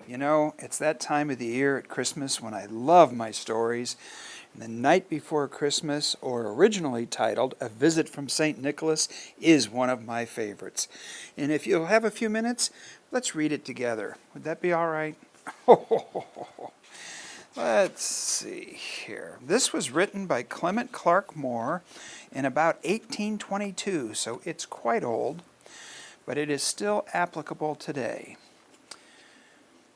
You know, it's that time of the year at Christmas when I love my stories. And The Night Before Christmas, or originally titled A Visit from St. Nicholas, is one of my favorites. And if you'll have a few minutes, let's read it together. Would that be all right? Let's see here. This was written by Clement Clark Moore in about 1822, so it's quite old, but it is still applicable today.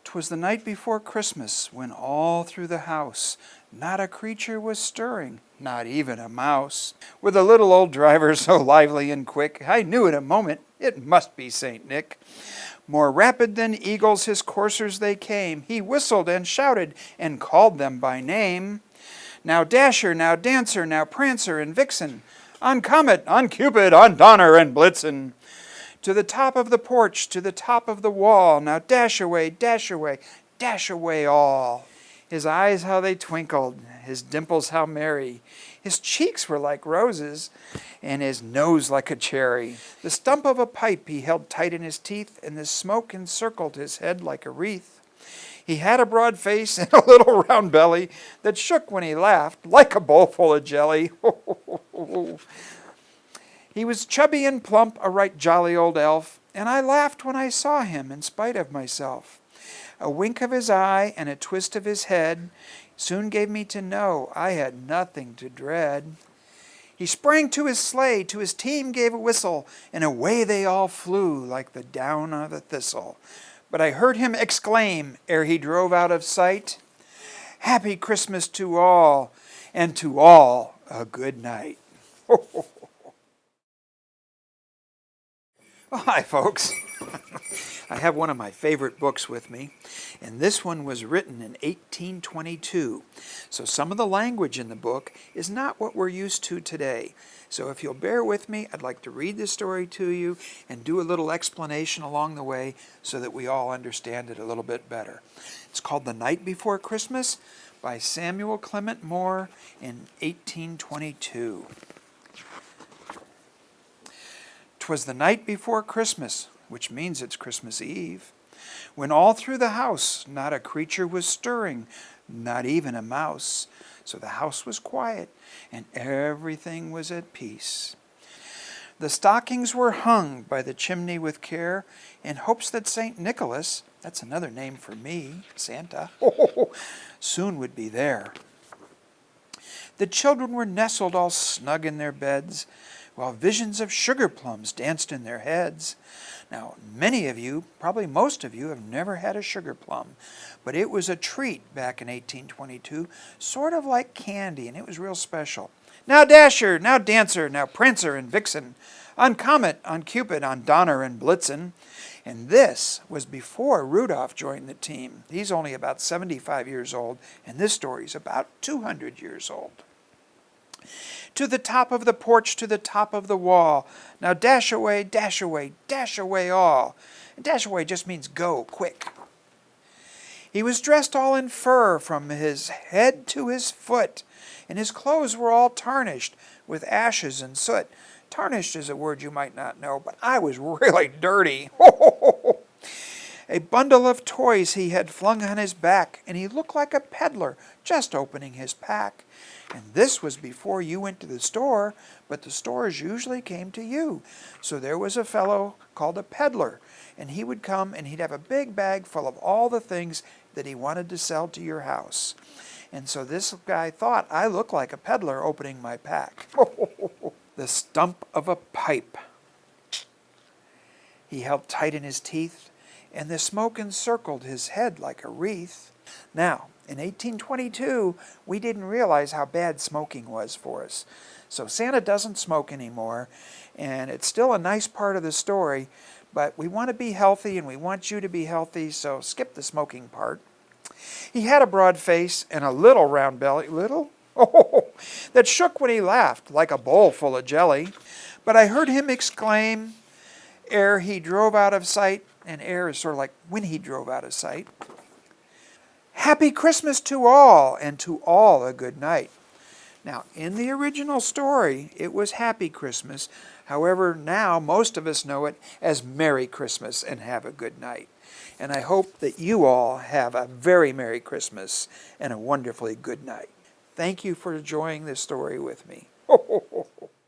'Twas the night before Christmas, when all through the house not a creature was stirring, not even a mouse. With a little old driver so lively and quick, I knew in a moment it must be St. Nick. More rapid than eagles his coursers they came. He whistled and shouted and called them by name. Now Dasher, now Dancer, now Prancer and Vixen, on Comet, on Cupid, on Donner and Blitzen. To the top of the porch, to the top of the wall, now dash away, dash away, dash away all. His eyes how they twinkled, his dimples how merry. His cheeks were like roses, and his nose like a cherry. The stump of a pipe he held tight in his teeth, and the smoke encircled his head like a wreath. He had a broad face and a little round belly that shook when he laughed like a bowl full of jelly. He was chubby and plump, a right jolly old elf, and I laughed when I saw him in spite of myself. A wink of his eye and a twist of his head soon gave me to know I had nothing to dread. He sprang to his sleigh, to his team gave a whistle, and away they all flew like the down of a thistle. But I heard him exclaim, ere he drove out of sight, Happy Christmas to all, and to all a good night. Well, hi, folks. I have one of my favorite books with me, and this one was written in 1822. So some of the language in the book is not what we're used to today. So if you'll bear with me, I'd like to read the story to you and do a little explanation along the way so that we all understand it a little bit better. It's called The Night Before Christmas by Samuel Clement Moore in 1822. 'Twas the night before Christmas, which means it's Christmas Eve, when all through the house not a creature was stirring, not even a mouse. So the house was quiet, and everything was at peace. The stockings were hung by the chimney with care, in hopes that St. Nicholas, that's another name for me, Santa, soon would be there. The children were nestled all snug in their beds, while visions of sugar plums danced in their heads. Now, many of you, probably most of you, have never had a sugar plum, but it was a treat back in 1822, sort of like candy, and it was real special. Now Dasher, now Dancer, now Prancer and Vixen, on Comet, on Cupid, on Donner and Blitzen. And this was before Rudolph joined the team. He's only about 75 years old, and this story's about 200 years old. To the top of the porch, to the top of the wall. Now dash away, dash away, dash away all. And dash away just means go, quick. He was dressed all in fur from his head to his foot, and his clothes were all tarnished with ashes and soot. Tarnished is a word you might not know, but I was really dirty. A bundle of toys he had flung on his back, and he looked like a peddler just opening his pack. And this was before you went to the store, but the stores usually came to you. So there was a fellow called a peddler, and he would come and he'd have a big bag full of all the things that he wanted to sell to your house. And so this guy thought, I look like a peddler opening my pack. The stump of a pipe he held tight in his teeth, and the smoke encircled his head like a wreath. Now, in 1822, we didn't realize how bad smoking was for us. So Santa doesn't smoke anymore, and it's still a nice part of the story, but we want to be healthy, and we want you to be healthy, so skip the smoking part. He had a broad face and a little round belly, that shook when he laughed like a bowl full of jelly. But I heard him exclaim, ere he drove out of sight, and ere is sort of like when he drove out of sight, Happy Christmas to all, and to all a good night. Now, in the original story, it was Happy Christmas. However, now most of us know it as Merry Christmas and have a good night. And I hope that you all have a very Merry Christmas and a wonderfully good night. Thank you for enjoying this story with me.